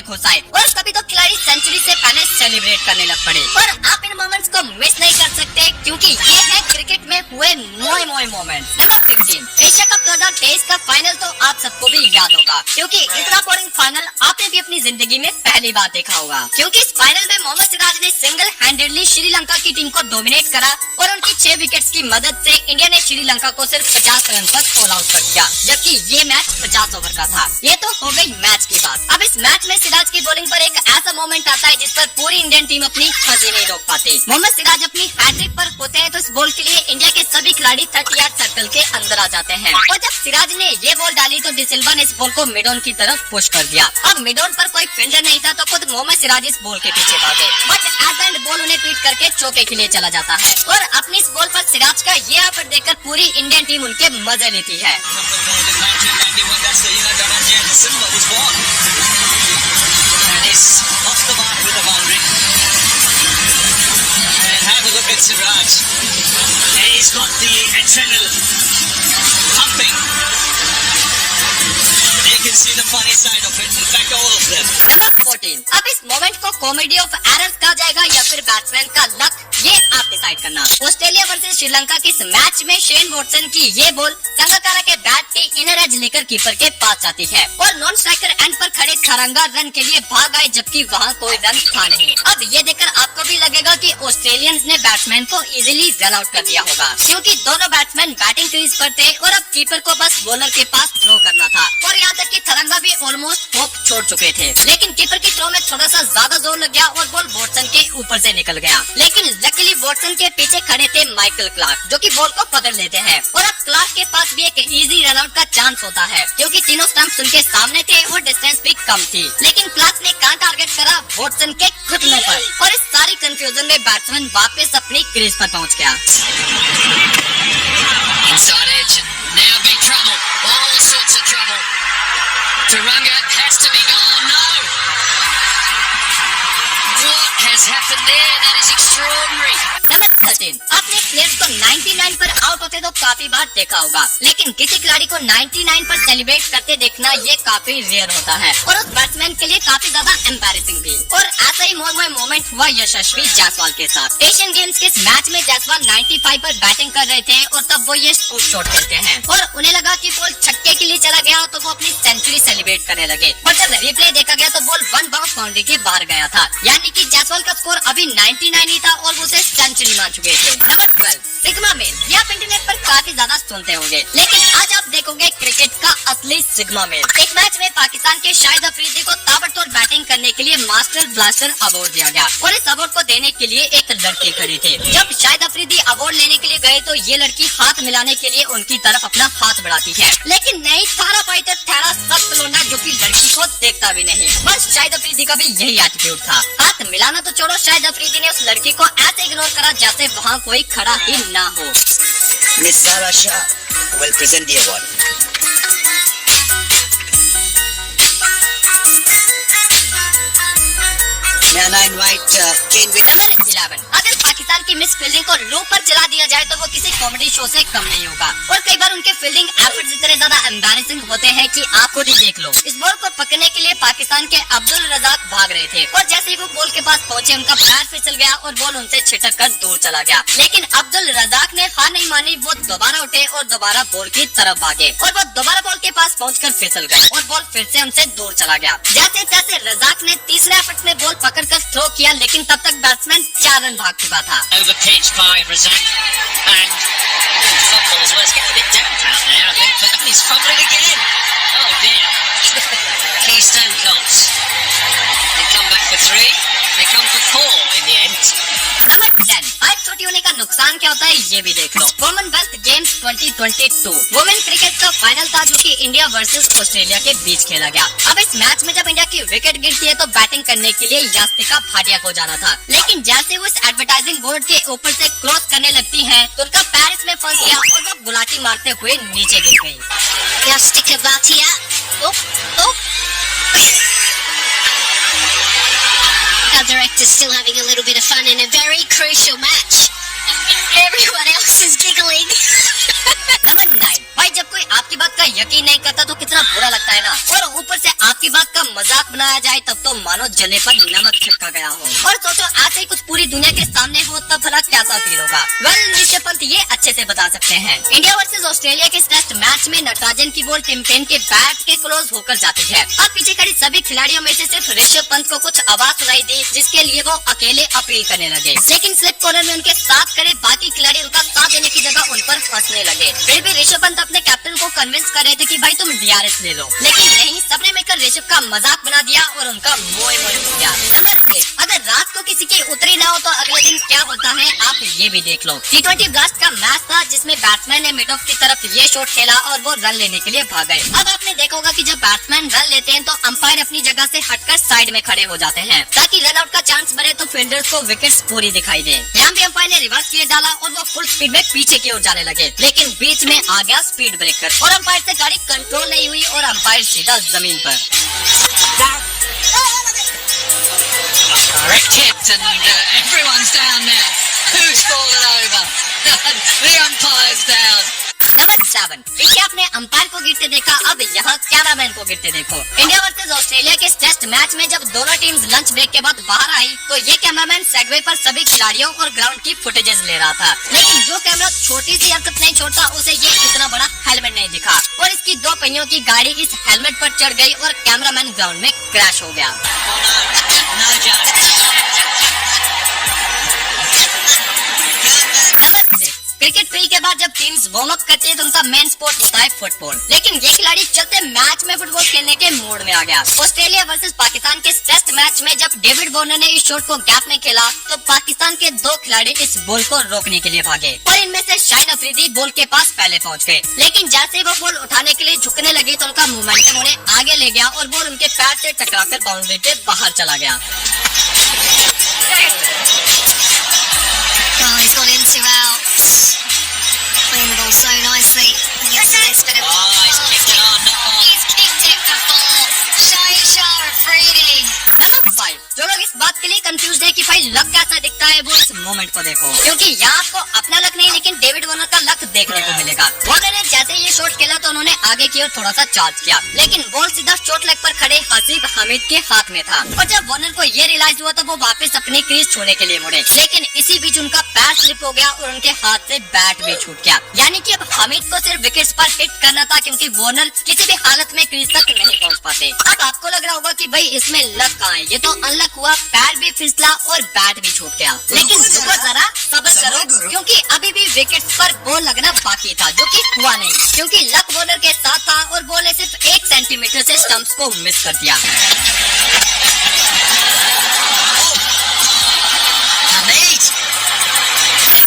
में घुस आए और कभी तो खिलाड़ी सेंचुरी से पहले सेलिब्रेट करने लग पड़े। और आप इन मोमेंट्स को मिस नहीं कर सकते क्योंकि ये है क्रिकेट में हुए मोए मोए मोमेंट्स। नंबर 15 एशिया कप 2023 का फाइनल तो आप सबको भी याद होगा क्योंकि इतना बोरिंग फाइनल आपने भी अपनी जिंदगी में पहली बार देखा होगा क्योंकि इस फाइनल में मोहम्मद सिराज ने सिंगल हैंडेडली श्रीलंका की टीम को डोमिनेट करा और उनकी 6 विकेट्स की मदद से इंडिया ने श्रीलंका को सिर्फ 50 रन पर ऑल आउट कर दिया, जबकि ये मैच 50 ओवर का था। ये तो हो गई मैच की बात। अब इस मैच में सिराज की बॉलिंग पर एक ऐसा मोमेंट आता है जिस पर पूरी इंडियन टीम अपनी हंसी नहीं रोक पाती। मोहम्मद सिराज अपनी हैट्रिक पर होते हैं तो इस बॉल के लिए इंडिया के सभी खिलाड़ी 30 यार्ड सर्कल के अंदर आ जाते हैं और जब सिराज ने ये बॉल डाली तो डिसिल्वा ने इस बॉल को मिड ऑन की तरफ पुश कर दिया। अब मिड ऑन पर कोई फील्डर नहीं था तो खुद मोहम्मद सिराज इस बॉल के पीछे भागे, but at the end ball उन्हें पीट करके चौके के लिए चला जाता है और अपनी इस बॉल पर सिराज का ये एफर्ट देखकर पूरी इंडियन टीम उनके मजे लेती है। नंबर 14 अब इस मोमेंट को कॉमेडी ऑफ एरर्स कहा जाएगा या फिर बैट्समैन का लक, ये आप डिसाइड करना। ऑस्ट्रेलिया वर्सेस श्रीलंका के इस मैच में शेन वॉटसन की ये बॉल संगकारा के बैट के इनर एज लेकर कीपर के पास जाती है और नॉन स्ट्राइकर एंड पर खड़े थरंगा रन के लिए भाग आए जबकि वहाँ कोई रन था नहीं। अब ये देखकर आपको भी लगेगा कि ऑस्ट्रेलियंस ने बैट्समैन को इजीली रन आउट कर दिया होगा क्योंकि दोनों बैट्समैन बैटिंग क्रीज पर थे और अब कीपर को बस बॉलर के पास थ्रो करना था और यहाँ तक कि थरंगा भी ऑलमोस्ट होप छोड़ चुके थे, लेकिन कीपर की थ्रो में थोड़ा सा ज्यादा जोर लग गया और बॉल वॉटसन के ऊपर से निकल गया। लेकिन लकीली वॉटसन के पीछे खड़े थे माइकल क्लार्क जो कि बॉल को पकड़ लेते हैं और अब क्लार्क के पास भी एक इजी रन आउट का चांस होता है क्योंकि तीनों स्टंप्स उनके सामने थे और डिस्टेंस भी कम थी, लेकिन क्लार्क ने कहां टारगेट करा वॉटसन के घुटनों पर और इस सारी कंफ्यूजन में बैट्समैन वापस अपनी क्रीज पर पहुंच गया। Now big trouble, all sorts of trouble. Turunga has to be gone. No. What has happened there? That is extraordinary. Number 13 आपने प्लेयर्स को 99 पर आउट होते तो काफी बार देखा होगा, लेकिन किसी खिलाड़ी को 99 पर सेलिब्रेट करते देखना ये काफी रेयर होता है और उस बैट्समैन के लिए काफी ज्यादा एम्बैरेसिंग भी। और ऐसा ही मोमेंट हुआ यशस्वी जायसवाल के साथ। एशियन गेम्स के इस मैच में जायसवाल 95 पर बैटिंग कर रहे थे और तब वो ये स्कूप शॉट खेलते हैं और उन्हें लगा कि बॉल छक्के के लिए चला गया तो वो अपनी सेंचुरी सेलिब्रेट करने लगे, पर जब रिप्ले देखा गया तो बॉल 1 बाउंस बाउंड्री के बाहर गया था, यानी कि जायसवाल का स्कोर अभी 99 ही था और वो उसे सेंचुरी मान चुके थे। नंबर 12 सिग्मा मेल, ये आप इंटरनेट पर काफी ज्यादा सुनते होंगे, लेकिन आज आप देखोगे क्रिकेट का असली सिग्मा मेल। एक मैच में पाकिस्तान के शाहिद अफरीदी को ताबड़तोड़ बैटिंग करने के लिए मास्टर ब्लास्टर अवार्ड दिया गया और इस अवार्ड को देने के लिए एक लड़की खड़ी थी। जब शाहिद अफरीदी अवार्ड लेने के लिए गए तो ये लड़की हाथ मिलाने के लिए उनकी तरफ अपना हाथ बढ़ाती है, लेकिन नहीं थारा फाइटर ठहरा सख्त लोना जो कि लड़की को देखता भी नहीं। बस शाहिद अफरीदी का भी यही एटीट्यूड था, हाथ मिलाना तो छोड़ो, शाहिद अफरीदी ने उस लड़की को ऐसे इग्नोर करा जैसे वहाँ कोई खड़ा ही ना हो। Miss Sara Shah will present the award. May I invite Kane Wynn? Number 11 अगर पाकिस्तान की मिस फील्डिंग को लो पर चला दिया जाए तो वो किसी कॉमेडी शो से कम नहीं होगा और कई बार उनके फील्डिंग एफर्ट्स इतने ज्यादा एम्बैरेसिंग होते हैं कि आप खुद ही देख लो। इस बॉल को पकड़ने के लिए पाकिस्तान के अब्दुल रजाक भाग रहे थे और जैसे ही वो बॉल के पास पहुंचे उनका पैर फिसल गया और बॉल उनसे छिटक कर दूर चला गया, लेकिन अब्दुल रजाक ने हार नहीं मानी, वो दोबारा उठे और दोबारा बॉल की तरफ भागे और वो दोबारा बॉल के पास पहुंचकर फिसल गए और बॉल फिर से उनसे दूर चला गया। जैसे तैसे रजाक ने तीसरे एफर्ट में बॉल पकड़कर थ्रो किया, लेकिन तब तक बैट्समैन 4 रन भाग चुका था। Over pitch by Razak and football as well. It's getting a bit damp out there, I think, but he's fumbling again. Oh dear. Keystone Cops. They come back for 3. They come for 4 in the end. Number 10 height छोटी होने का नुकसान क्या होता है ये भी देख लो। कॉमनवेल्थ गेम्स 2022 वुमेन क्रिकेट का फाइनल था जो कि इंडिया वर्सेस ऑस्ट्रेलिया के बीच खेला गया। अब इस मैच में जब इंडिया की विकेट गिरती है तो बैटिंग करने के लिए यास्तिका भाटिया को जाना था, लेकिन जैसे वो इस एडवर्टाइजिंग बोर्ड के ऊपर से क्रॉस करने लगती हैं तो उनका पैर इसमें फंस गया और वो गुलाटी मारते हुए नीचे गिर गई। Yastika Bhatia Our director's still having a little bit of fun in a very crucial match. Everyone else is giggling. Number 9 भाई जब कोई आपकी बात का यकीन नहीं करता तो कितना बुरा लगता है ना, और ऊपर से आपकी बात का मजाक बनाया जाए तब तो मानो जले पर नमक छिड़का गया हो। और सोचो ऐसे ही कुछ पूरी दुनिया के सामने हो तब भला कैसा फील होगा। वेल ऋषभ पंत ये अच्छे से बता सकते हैं। इंडिया वर्सेस ऑस्ट्रेलिया के टेस्ट मैच में नटराजन की बॉल टिम पेन के बैट के क्लोज होकर जाती है। अब पीछे खड़ी सभी खिलाड़ियों में से सिर्फ ऋषभ पंत को कुछ आवाज सुनाई दी, जिसके लिए वो अकेले अपील करने लगे। लेकिन स्लिप कॉर्नर में उनके साथ खड़े बाकी खिलाड़ी उनका साथ देने की जगह उन पर हंसने लगे। फिर भी ऋषभ पंत अपने कैप्टन को कन्विंस कर रहे थे कि भाई तुम DRS ले लो, लेकिन नहीं, सबने मिलकर ऋषभ का मजाक बना दिया और उनका मोए मोए हो गया। नमस्ते। अगर रात को किसी की उतरी ना हो तो अगले दिन क्या होता है आप ये भी देख लो। T20 ब्लास्ट का मैच था जिसमें बैट्समैन ने मिड ऑफ की तरफ ये शॉट खेला और वो रन लेने के लिए भाग गए। अब आपने देखा होगा कि जब बैट्समैन रन लेते हैं तो अंपायर अपनी जगह से हटकर साइड में खड़े हो जाते हैं ताकि रन आउट का चांस बढ़े तो फील्डर्स को विकेट्स पूरी दिखाई दे। यहाँ भी अंपायर ने रिवर्स किए डाला और वो फुल स्पीड में पीछे की ओर जाने लगे, लेकिन बीच में आ गया स्पीड ब्रेकर और अंपायर से गाड़ी कंट्रोल नहीं हुई और अंपायर सीधा जमीन पर। Direct hit and everyone's down now. Who's fallen over? The umpire's down. Number 7। पीछे आपने अंपायर को गिरते देखा, अब यहाँ कैमरामैन को गिरते देखो। इंडिया वर्सेस ऑस्ट्रेलिया के टेस्ट मैच में जब दोनों टीम्स लंच ब्रेक के बाद बाहर आई तो ये कैमरामैन सेगवे पर सभी खिलाड़ियों और ग्राउंड की फुटेजेस ले रहा था, लेकिन जो कैमरा छोटी सी हरकत नहीं छोड़ता उसे ये इतना बड़ा हेलमेट नहीं दिखा और इसकी 2 पहियों की गाड़ी इस हेलमेट पर चढ़ गई और कैमरामैन ग्राउंड में क्रैश हो गया। No joke. क्रिकेट फील्ड के बाद जब टीम्स वार्म अप करती है तो उनका मेन स्पोर्ट होता है फुटबॉल, लेकिन ये खिलाड़ी चलते मैच में फुटबॉल खेलने के मूड में आ गया। ऑस्ट्रेलिया वर्सेस पाकिस्तान के टेस्ट मैच में जब डेविड वार्नर ने इस शॉट को गैप में खेला तो पाकिस्तान के 2 खिलाड़ी इस बॉल को रोकने के लिए भागे और इनमें से शाहिन अफरीदी बॉल के पास पहले पहुंच गए, लेकिन जैसे वो बॉल उठाने के लिए झुकने लगी तो उनका मोमेंटम उन्हें आगे ले गया और बॉल उनके पैर से टकराकर बाउंड्री के बाहर चला गया। Oh, he's got into out. Playing the ball so nicely. He's kicked it on, not on. He's kicked it for 4. Shaheen Afridi. Number 5। जो लोग इस बात के लिए कंफ्यूज है कि भाई लक कैसा दिखता है वो इस मोमेंट को देखो, क्योंकि यहाँ आपको अपना लक नहीं लेकिन डेविड वार्नर का लक देखने को मिलेगा। वार्नर ने जैसे ये शॉट खेला तो उन्होंने आगे की ओर थोड़ा सा चार्ज किया, लेकिन बॉल सीधा शॉट लेग पर खड़े हसीब हामिद के हाथ में था और जब वार्नर को ये रियलाइज हुआ तो वो वापस अपनी क्रीज छोड़ने के लिए मुड़े, लेकिन इसी बीच उनका पैर स्लिप हो गया और उनके हाथ से बैट भी छूट गया। यानी कि अब हामिद को सिर्फ विकेट्स पर हिट करना था क्योंकि वार्नर किसी भी हालत में क्रीज तक नहीं पहुंच पाते। अब आपको लग रहा होगा कि भाई इसमें लक कहाँ है, ये तो अनलक हुआ, पैर भी फिसला और बैट भी छूट गया, लेकिन रुको जरा सब्र करो क्योंकि अभी भी विकेट्स पर बॉल लगना बाकी था, जो कि हुआ नहीं क्योंकि लक वार्नर के साथ था और बॉल ने सिर्फ 1 सेंटीमीटर से स्टंप्स को मिस कर दिया।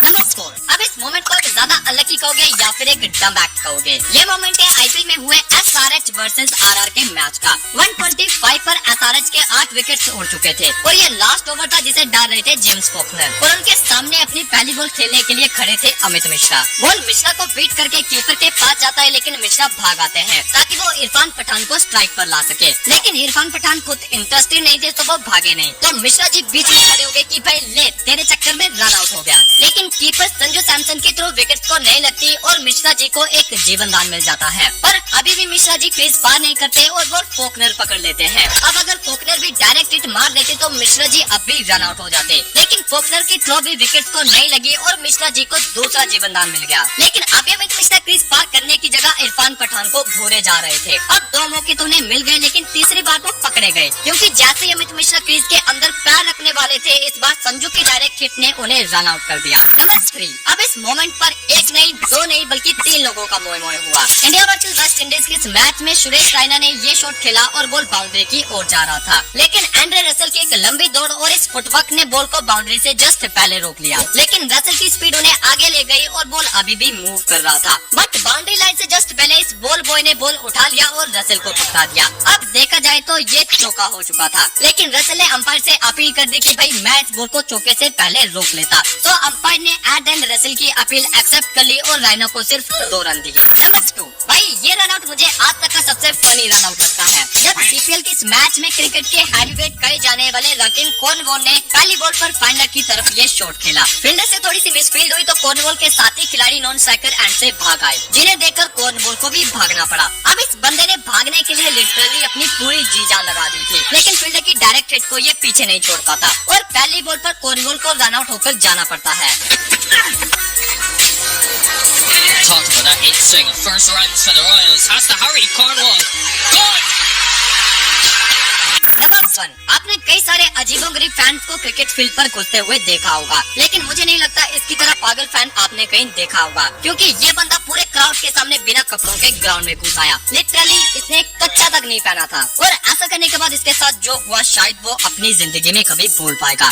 नंबर 4। अब इस मोमेंट को ज्यादा अनलकी कहोगे या फिर एक डम एक्ट कहोगे। ये मोमेंट है IPL में हुए SRH वर्सेस RR के मैच का। 125 पर SRH के 8 विकेट्स उड़ चुके थे और ये लास्ट ओवर था जिसे डाल रहे थे जेम्स फॉकनर और उनके सामने अपनी पहली बॉल खेलने के लिए खड़े थे अमित मिश्रा। बॉल मिश्रा को बीट करके कीपर के पास जाता है, लेकिन मिश्रा भाग आते हैं ताकि वो इरफान पठान को स्ट्राइक पर ला सके, लेकिन इरफान पठान खुद इंटरेस्टेड नहीं थे तो वो भागे नहीं, तो मिश्रा जी बीच में खड़े हो गए कि भाई ले तेरे चक्कर में रन आउट हो गया, लेकिन कीपर संजू सैमसन की थ्रो विकेट को नहीं लगती और मिश्रा जी को एक जीवन दान मिल जाता है। पर अभी भी मिश्रा जी क्रीज पार नहीं करते और वो फॉकनर पकड़ लेते हैं। अब अगर फॉकनर भी डायरेक्ट हिट मार देते तो मिश्रा जी अब भी रन आउट हो जाते, लेकिन फॉकनर की थ्रो भी विकेट को नहीं लगी और मिश्रा जी को दूसरा जीवन दान मिल गया। लेकिन अभी अमित मिश्रा क्रीज पार करने की जगह इरफान पठान को घूरे जा रहे थे। अब 2 मौके तो उन्हें मिल गए, लेकिन तीसरी बार वो पकड़े गए क्योंकि जैसे ही अमित मिश्रा क्रीज के अंदर पैर रखने वाले थे इस बार संजू की डायरेक्ट हिट ने उन्हें रन आउट कर दिया। नंबर 3। अब इस मोमेंट पर 1 नहीं 2 नहीं बल्कि 3 लोगों का मोए मोए हुआ। इंडिया वर्सेस वेस्ट इंडीज के इस मैच में सुरेश रैना ने ये शॉट खेला और बॉल बाउंड्री की ओर जा रहा था, लेकिन एंड्रे रसेल की एक लंबी दौड़ और इस फुटवर्क ने बॉल को बाउंड्री से जस्ट पहले रोक लिया, लेकिन रसेल की स्पीड उन्हें आगे ले गई और बॉल अभी भी मूव कर रहा था, बट बाउंड्री लाइन से जस्ट पहले इस बॉल बॉय ने बॉल उठा लिया और रसेल को पकड़ा दिया। अब देखा जाए तो ये चौका हो चुका था, लेकिन रसेल ने अंपायर से अपील कर दी कि भाई मैं इस बॉल को चौके से पहले रोक लेता, तो अंपायर ने एट एंड रसेल की अपील एक्सेप्ट कर ली और रैना को सिर्फ 2 रन दिए। नंबर 2। भाई ये रन आउट मुझे आज तक का सबसे सबसे फनी रन आउट लगता है जब सीपीएल के इस मैच में क्रिकेट के हैवीवेट कहे जाने वाले रकिन कॉर्नवॉल ने पहली बॉल पर फाइंडर की तरफ ये शॉट खेला। फील्डर से थोड़ी सी मिसफील्ड हुई तो कॉर्नवॉल के साथी खिलाड़ी नॉन स्ट्राइकर एंड से भाग आए, जिन्हें देखकर कॉर्नवॉल को भी भागना पड़ा। अब इस बंदे ने भागने के लिए लिटरली अपनी पूरी जी जान लगा दी थी, लेकिन फील्डर की डायरेक्ट हिट को ये पीछे नहीं छोड़ पाता और पहली बॉल पर कॉर्नवॉल को रन आउट होकर जाना पड़ता है। Talked about that eighth string of first runs for the Royals. Has to hurry, Cornwall. Gone! Number 1, आपने कई सारे अजीबोगरीब फैंस को क्रिकेट फील्ड पर घुसते हुए देखा होगा, लेकिन मुझे नहीं लगता इसकी तरह पागल फैन आपने कहीं देखा होगा, क्योंकि ये बंदा पूरे क्राउड के सामने बिना कपड़ों के ग्राउंड में घुस आया। लिटरली इसने कच्चा तक नहीं पहना था और ऐसा करने के बाद इसके साथ जो हुआ शायद वो अपनी जिंदगी में कभी भूल पाएगा।